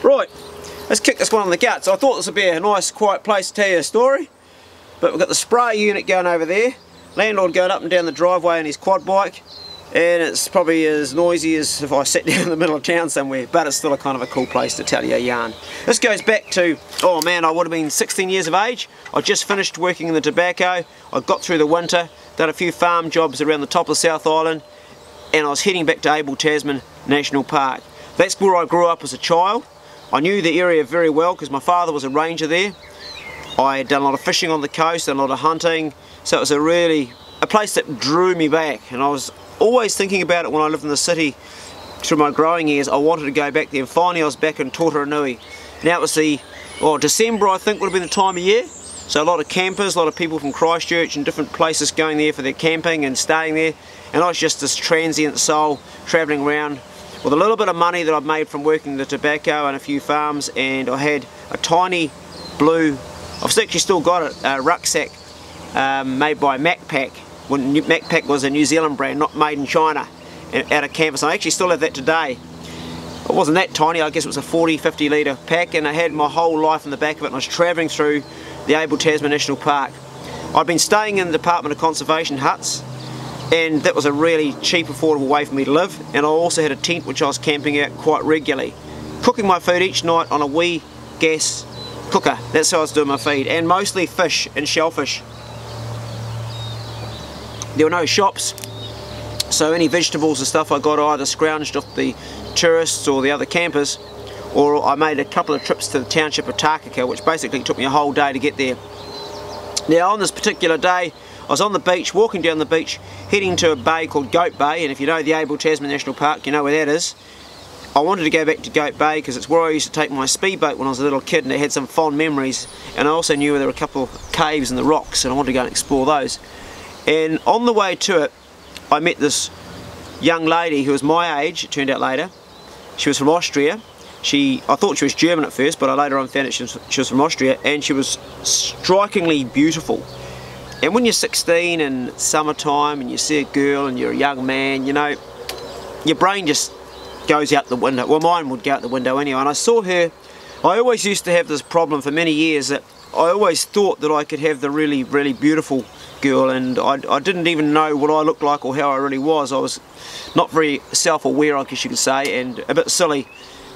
Right, let's kick this one on the guts. I thought this would be a nice quiet place to tell you a story, but we've got the spray unit going over there, landlord going up and down the driveway on his quad bike, and it's probably as noisy as if I sat down in the middle of town somewhere, but it's still a kind of a cool place to tell you a yarn. This goes back to, oh man, I would have been 16 years of age. I just finished working in the tobacco. I got through the winter, done a few farm jobs around the top of South Island, and I was heading back to Abel Tasman National Park. That's where I grew up as a child. I knew the area very well because my father was a ranger there. I had done a lot of fishing on the coast and a lot of hunting, so it was a place that drew me back, and I was always thinking about it when I lived in the city through my growing years. I wanted to go back there, and finally I was back in Tōtaranui. Now it was December, I think, would have been the time of year, so a lot of campers, a lot of people from Christchurch and different places going there for their camping and staying there, and I was just this transient soul travelling around with a little bit of money that I'd made from working the tobacco and a few farms, and I had a tiny blue, I've actually still got it, a rucksack made by Macpac, when Macpac was a New Zealand brand, not made in China, out of canvas. I actually still have that today. It wasn't that tiny, I guess it was a 40-50 litre pack, and I had my whole life in the back of it, and I was travelling through the Abel Tasman National Park. I'd been staying in the Department of Conservation huts, and that was a really cheap, affordable way for me to live, and I also had a tent which I was camping out quite regularly. Cooking my food each night on a wee gas cooker, that's how I was doing my feed, and mostly fish and shellfish. There were no shops, so any vegetables and stuff I got either scrounged off the tourists or the other campers, or I made a couple of trips to the township of Takaka, which basically took me a whole day to get there. Now on this particular day, I was on the beach, walking down the beach, heading to a bay called Goat Bay, and if you know the Abel Tasman National Park, you know where that is. I wanted to go back to Goat Bay because it's where I used to take my speedboat when I was a little kid, and it had some fond memories, and I also knew there were a couple of caves in the rocks, and I wanted to go and explore those. And on the way to it, I met this young lady who was my age, it turned out later. She was from Austria. I thought she was German at first, but I later on found out she was from Austria, and she was strikingly beautiful. And when you're 16 and summertime and you see a girl and you're a young man, you know, your brain just goes out the window. Well, mine would go out the window anyway. And I saw her. I always used to have this problem for many years that I always thought that I could have the really, really beautiful girl, and I didn't even know what I looked like or how I really was. I was not very self-aware, I guess you could say, and a bit silly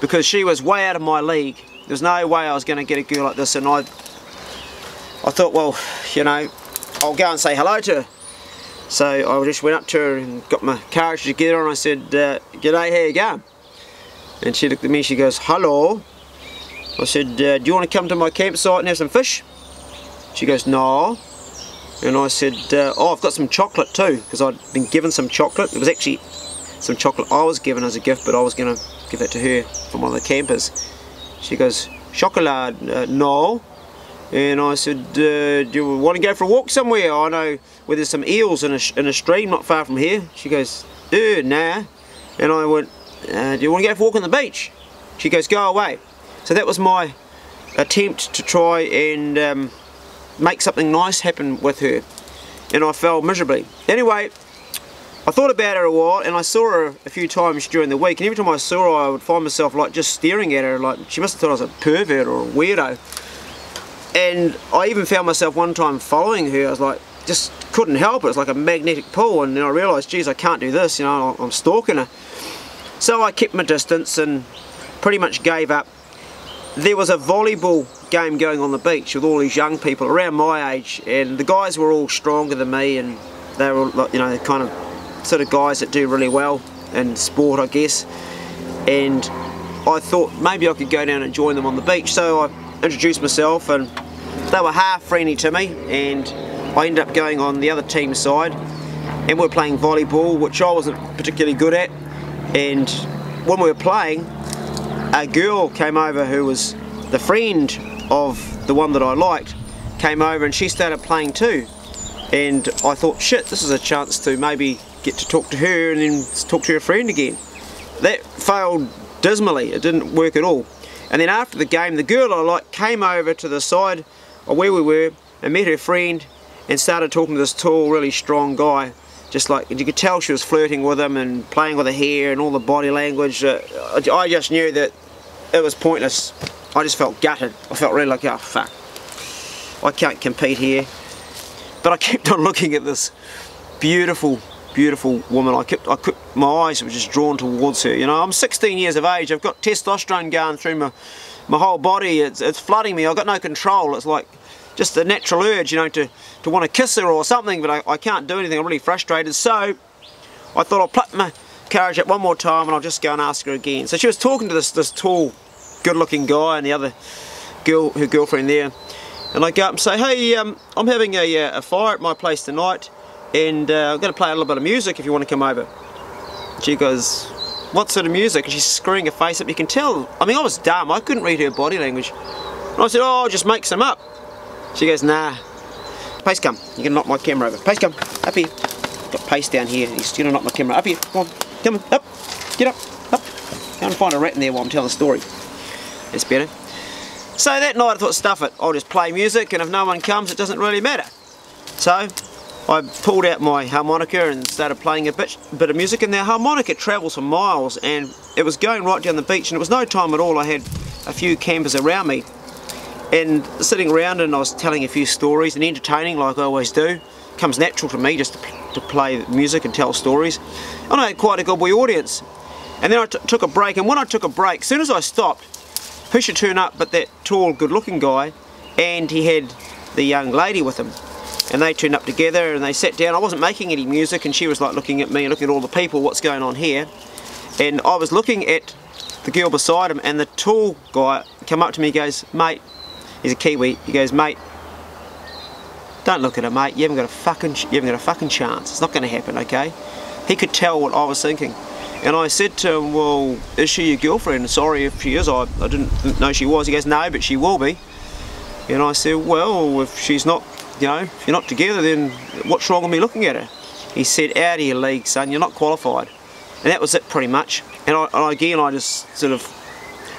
because she was way out of my league. There's no way I was going to get a girl like this, and I thought, well, you know, I'll go and say hello to her. So I just went up to her and got my courage together, and I said, "G'day, how you going?" And she looked at me, she goes, "Hello." I said, "Do you want to come to my campsite and have some fish?" She goes, "No." And I said, "Oh, I've got some chocolate too," because I'd been given some chocolate. It was actually some chocolate I was given as a gift, but I was going to give it to her from one of the campers. She goes, "Chocolate, no." And I said, "Do you want to go for a walk somewhere? I know where there's some eels in a stream not far from here." She goes, "Nah." And I went, "Do you want to go for a walk on the beach?" She goes, "Go away." So that was my attempt to try and make something nice happen with her, and I fell miserably. Anyway, I thought about her a while, and I saw her a few times during the week, and every time I saw her I would find myself like just staring at her, like she must have thought I was a pervert or a weirdo. And I even found myself one time following her. I was like, just couldn't help it. It's like a magnetic pull, and then I realised, geez, I can't do this, you know, I'm stalking her. So I kept my distance and pretty much gave up. There was a volleyball game going on the beach with all these young people around my age, and the guys were all stronger than me, and they were, you know, the kind of sort of guys that do really well in sport, I guess. And I thought maybe I could go down and join them on the beach, so I introduced myself, and they were half friendly to me, and I ended up going on the other team's side, and we were playing volleyball, which I wasn't particularly good at. And when we were playing, a girl came over who was the friend of the one that I liked, came over and she started playing too, and I thought, shit, this is a chance to maybe get to talk to her and then talk to her friend again. That failed dismally, it didn't work at all. And then after the game, the girl I liked came over to the side of where we were and met her friend and started talking to this tall, really strong guy. Just like, you could tell she was flirting with him and playing with her hair and all the body language. I just knew that it was pointless. I just felt gutted. I felt really like, oh fuck, I can't compete here. But I kept on looking at this beautiful, beautiful woman. My eyes were just drawn towards her. You know, I'm 16 years of age. I've got testosterone going through my whole body. It's flooding me. I've got no control. It's like just a natural urge, you know, to want to kiss her or something, but I can't do anything. I'm really frustrated. So I thought I'll pluck my courage up one more time and I'll just go and ask her again. So she was talking to this tall, good-looking guy and the other girl, her girlfriend there. And I go up and say, hey, I'm having a fire at my place tonight, and I'm going to play a little bit of music if you want to come over. She goes, what sort of music? And she's screwing her face up. You can tell, I mean, I was dumb. I couldn't read her body language. And I said, oh, I'll just make some up. She goes, nah. Pace, come. You're going to knock my camera over. Pace, come. Up here. Got Pace down here. He's going to knock my camera. Up here. Come on. Come on. Up. Get up. Up. Go and find a rat in there while I'm telling the story. That's better. So that night I thought, stuff it. I'll just play music, and if no one comes, it doesn't really matter. So I pulled out my harmonica and started playing a bit of music, and the harmonica travels for miles, and it was going right down the beach, and it was no time at all. I had a few campers around me and sitting around, and I was telling a few stories and entertaining like I always do. It comes natural to me just to play music and tell stories. And I had quite a good wee audience. And then I took a break, and when I took a break, as soon as I stopped, Pusher turned up, but that tall, good-looking guy, and he had the young lady with him. And they turned up together and they sat down. I wasn't making any music, and she was like looking at me and looking at all the people, what's going on here. And I was looking at the girl beside him, and the tall guy came up to me and goes, mate, he's a Kiwi, he goes, mate, don't look at her, mate, you haven't got a fucking chance. It's not going to happen, okay? He could tell what I was thinking. And I said to him, well, is she your girlfriend? Sorry if she is, I didn't know she was. He goes, no, but she will be. And I said, well, if she's not, you know, if you're not together, then what's wrong with me looking at her? He said, out of your league, son, you're not qualified. And that was it pretty much. And again, I just sort of,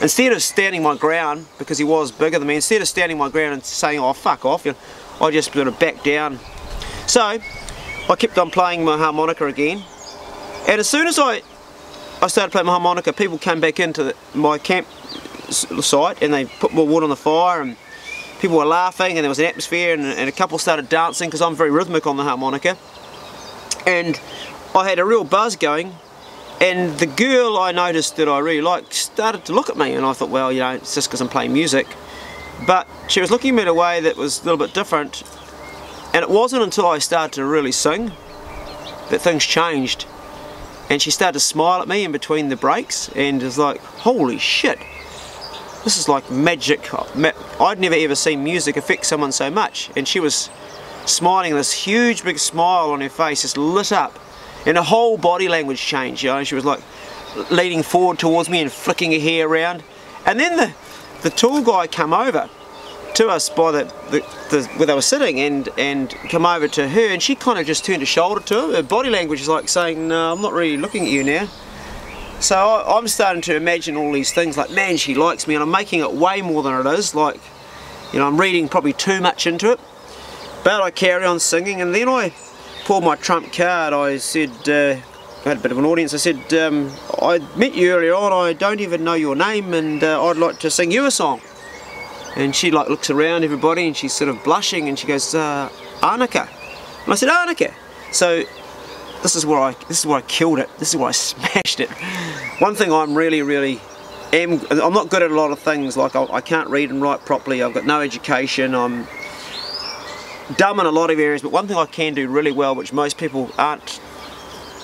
instead of standing my ground, because he was bigger than me, instead of standing my ground and saying, oh, fuck off, you know, I just sort of backed down. So I kept on playing my harmonica again. And as soon as I started playing my harmonica, people came back into my camp site, and they put more wood on the fire, and people were laughing, and there was an atmosphere, and a couple started dancing, because I'm very rhythmic on the harmonica. And I had a real buzz going, and the girl I noticed that I really liked started to look at me, and I thought, well, you know, it's just because I'm playing music. But she was looking at me in a way that was a little bit different, and it wasn't until I started to really sing that things changed. And she started to smile at me in between the breaks, and it was like, holy shit, this is like magic. I'd never ever seen music affect someone so much. And she was smiling, this huge big smile on her face just lit up, and her whole body language changed, you know. She was like leaning forward towards me and flicking her hair around. And then the tall guy came over to us by where they were sitting, and come over to her, and she kind of just turned her shoulder to him. Her body language is like saying, no, I'm not really looking at you now. So I'm starting to imagine all these things like, man, she likes me, and I'm making it way more than it is. Like, you know, I'm reading probably too much into it. But I carry on singing, and then I pulled my trump card. I said, I had a bit of an audience. I said, I met you earlier on, I don't even know your name, and I'd like to sing you a song. And she like looks around everybody, and she's sort of blushing, and she goes, Arnika. And I said, Arnika. So this is where I killed it. This is where I smashed it. One thing I'm really I'm not good at a lot of things. Like I can't read and write properly. I've got no education. I'm dumb in a lot of areas. But one thing I can do really well, which most people aren't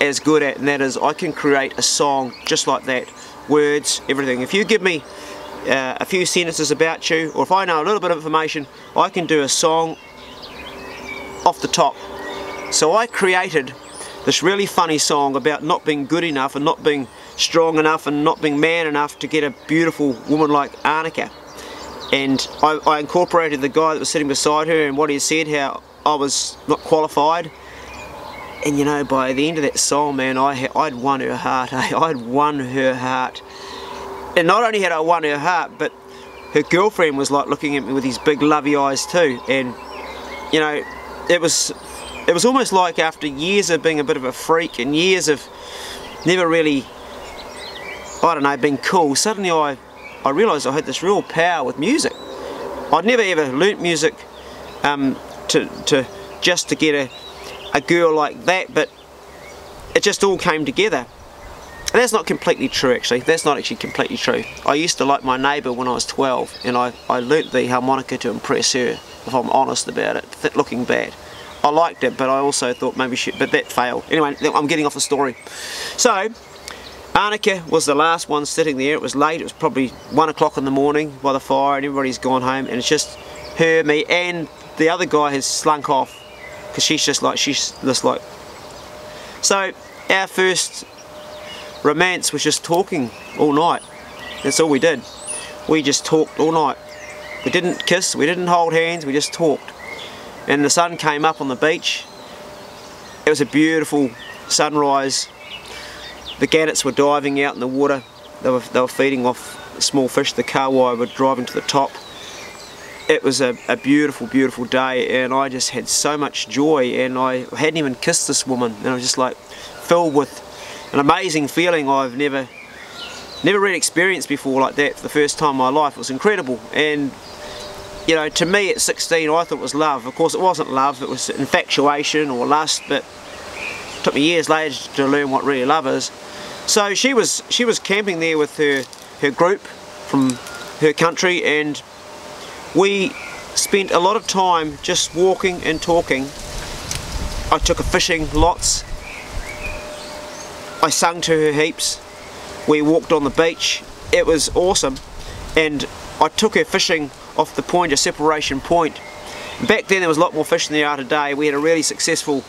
as good at, and that is I can create a song just like that. Words, everything. If you give me a few sentences about you, or if I know a little bit of information, I can do a song off the top. So I created this really funny song about not being good enough, and not being strong enough, and not being man enough to get a beautiful woman like Arnika. And I incorporated the guy that was sitting beside her and what he said, how I was not qualified. And you know, by the end of that song, man, I'd won her heart. I'd won her heart. And not only had I won her heart, but her girlfriend was like looking at me with these big lovey eyes too. And you know, it was almost like after years of being a bit of a freak and years of never really, I don't know, being cool, suddenly I I realised I had this real power with music. I'd never ever learnt music just to get a girl like that, but it just all came together. And that's not completely true, actually. That's not actually completely true. I used to like my neighbour when I was 12, and I learnt the harmonica to impress her, if I'm honest about it, looking back. I liked it, but I also thought maybe but that failed. Anyway, I'm getting off the story. So, Annika was the last one sitting there. It was late, it was probably 1 o'clock in the morning by the fire, and everybody's gone home, and it's just her, me, and the other guy has slunk off, because she's just like. So, our first romance was just talking all night. That's all we did. We just talked all night. We didn't kiss, we didn't hold hands, we just talked. And the sun came up on the beach. It was a beautiful sunrise. The gannets were diving out in the water. They were feeding off small fish. The kahawai were driving to the top. It was a beautiful, beautiful day, and I just had so much joy, and I hadn't even kissed this woman, and I was just like filled with an amazing feeling I've never really experienced before like that for the first time in my life. It was incredible. And you know, to me at 16 I thought it was love. Of course it wasn't love, it was infatuation or lust, but it took me years later to learn what really love is. So she was camping there with her group from her country, and we spent a lot of time just walking and talking. I took her fishing lots. I sung to her heaps. We walked on the beach. It was awesome. And I took her fishing off the point, a separation point. Back then there was a lot more fish than there are today. We had a really successful,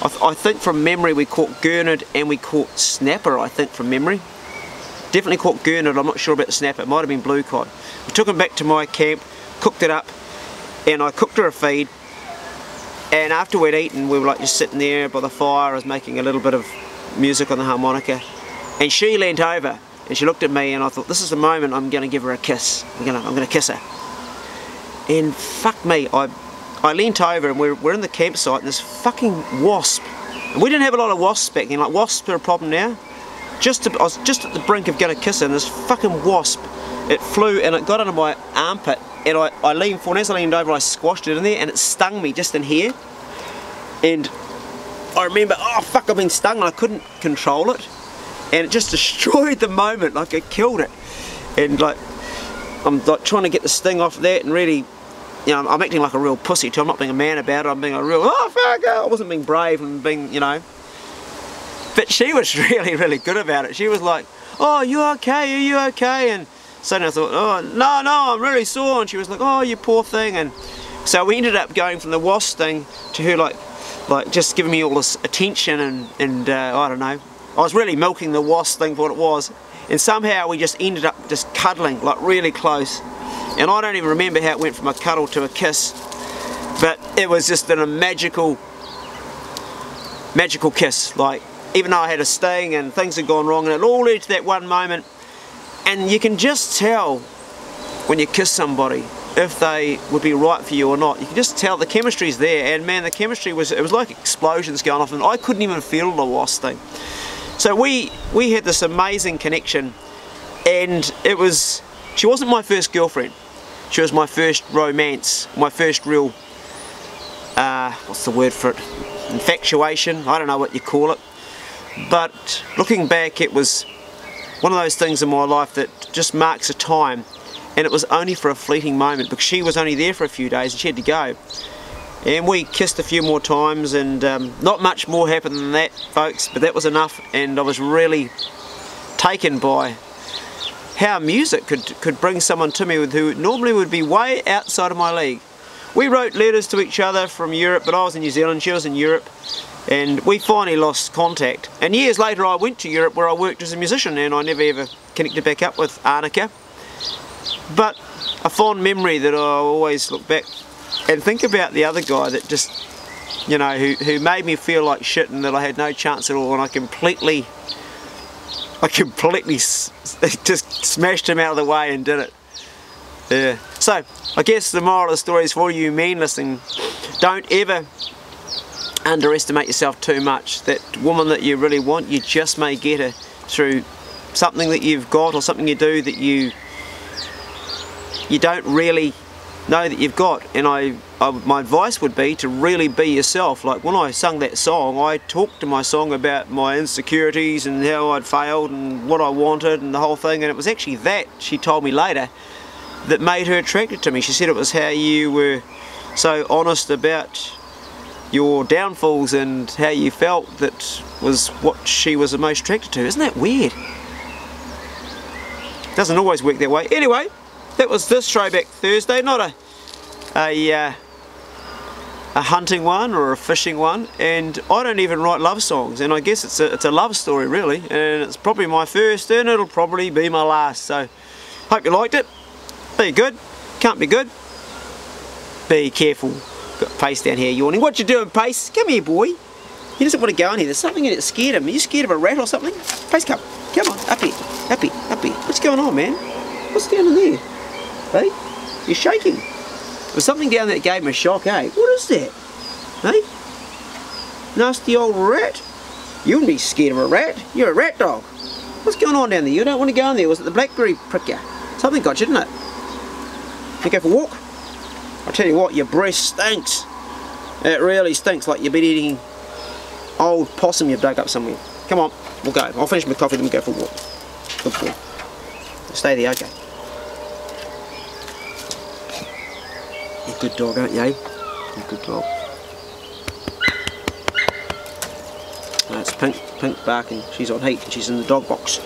I think from memory we caught gurnard and we caught snapper, I think from memory. Definitely caught gurnard, I'm not sure about the snapper, it might have been blue cod. We took him back to my camp, cooked it up, and I cooked her a feed. And after we'd eaten, we were like just sitting there by the fire. I was making a little bit of music on the harmonica, and she leant over and she looked at me, and I thought, this is the moment I'm going to give her a kiss. I'm going to kiss her. And fuck me, I leant over, and we're in the campsite, and this fucking wasp, and we didn't have a lot of wasps back then. Like, wasps are a problem now. I was just at the brink of going to kiss her, and this fucking wasp, it flew and it got under my armpit, and I leaned forward, and as I leaned over I squashed it in there, and it stung me just in here. And I remember, oh fuck, I've been stung, and I couldn't control it, and it just destroyed the moment, like it killed it. And like, I'm like trying to get the sting off that, and really, you know, I'm acting like a real pussy too. I'm not being a man about it, I'm being a real, oh fuck, I wasn't being brave and being, you know. But she was really, really good about it. She was like, oh, you okay, are you okay? And suddenly I thought, oh, no, I'm really sore. And she was like, oh, you poor thing. And so we ended up going from the wasp thing to her like just giving me all this attention, and I don't know. I was really milking the wasp thing for what it was. And somehow we just ended up just cuddling, like really close. And I don't even remember how it went from a cuddle to a kiss. But it was just a magical kiss. Like, even though I had a sting and things had gone wrong, and it all led to that one moment. And you can just tell when you kiss somebody if they would be right for you or not. You can just tell the chemistry's there, and man, the chemistry was, it was like explosions going off, and I couldn't even feel the wasp thing. So we had this amazing connection, and it was, she wasn't my first girlfriend. She was my first romance, my first real, what's the word for it? Infatuation, I don't know what you call it. But looking back, it was one of those things in my life that just marks a time, and it was only for a fleeting moment, because she was only there for a few days and she had to go. And we kissed a few more times, and not much more happened than that, folks, but that was enough. And I was really taken by how music could bring someone to me who normally would be way outside of my league. We wrote letters to each other from Europe, but I was in New Zealand, she was in Europe. And we finally lost contact. And years later I went to Europe where I worked as a musician, and I never ever connected back up with Annika. But a fond memory that I always look back and think about the other guy that just, you know, who made me feel like shit, and that I had no chance at all, and I completely just smashed him out of the way and did it. Yeah. So I guess the moral of the story is, for all you men listening, don't ever underestimate yourself too much. That woman that you really want, you just may get her through something that you've got or something you do that you you don't really know that you've got. And my advice would be to really be yourself. Like when I sung that song, I talked to my song about my insecurities and how I'd failed and what I wanted and the whole thing, and it was actually that, she told me later, that made her attracted to me. She said it was how you were so honest about your downfalls and how you felt that was what she was the most attracted to. Isn't that weird? Doesn't always work that way. Anyway, that was this Throwback Thursday, not a hunting one or a fishing one, and I don't even write love songs, and I guess it's a love story really, and it's probably my first and it'll probably be my last. So hope you liked it. Be good, can't be good. Be careful. Got Pace down here yawning. What you doing, Pace? Come here, boy. He doesn't want to go in here. There's something in it that scared him. Are you scared of a rat or something? Pace, come on, up here, up here, up here. What's going on, man? What's down in there? Hey, you're shaking. There's something down there that gave him a shock, eh? What is that? Hey? Nasty old rat? You wouldn't be scared of a rat. You're a rat dog. What's going on down there? You don't want to go in there. Was it the blackberry prick you? Something got you, didn't it? You go for a walk? I'll tell you what, your breath stinks. It really stinks, like you've been eating old possum you've dug up somewhere. Come on, we'll go. I'll finish my coffee, then we'll go for a walk. Good boy. Stay there, okay. You're a good dog, aren't you? You're a good dog. It's Pink barking. She's on heat and she's in the dog box.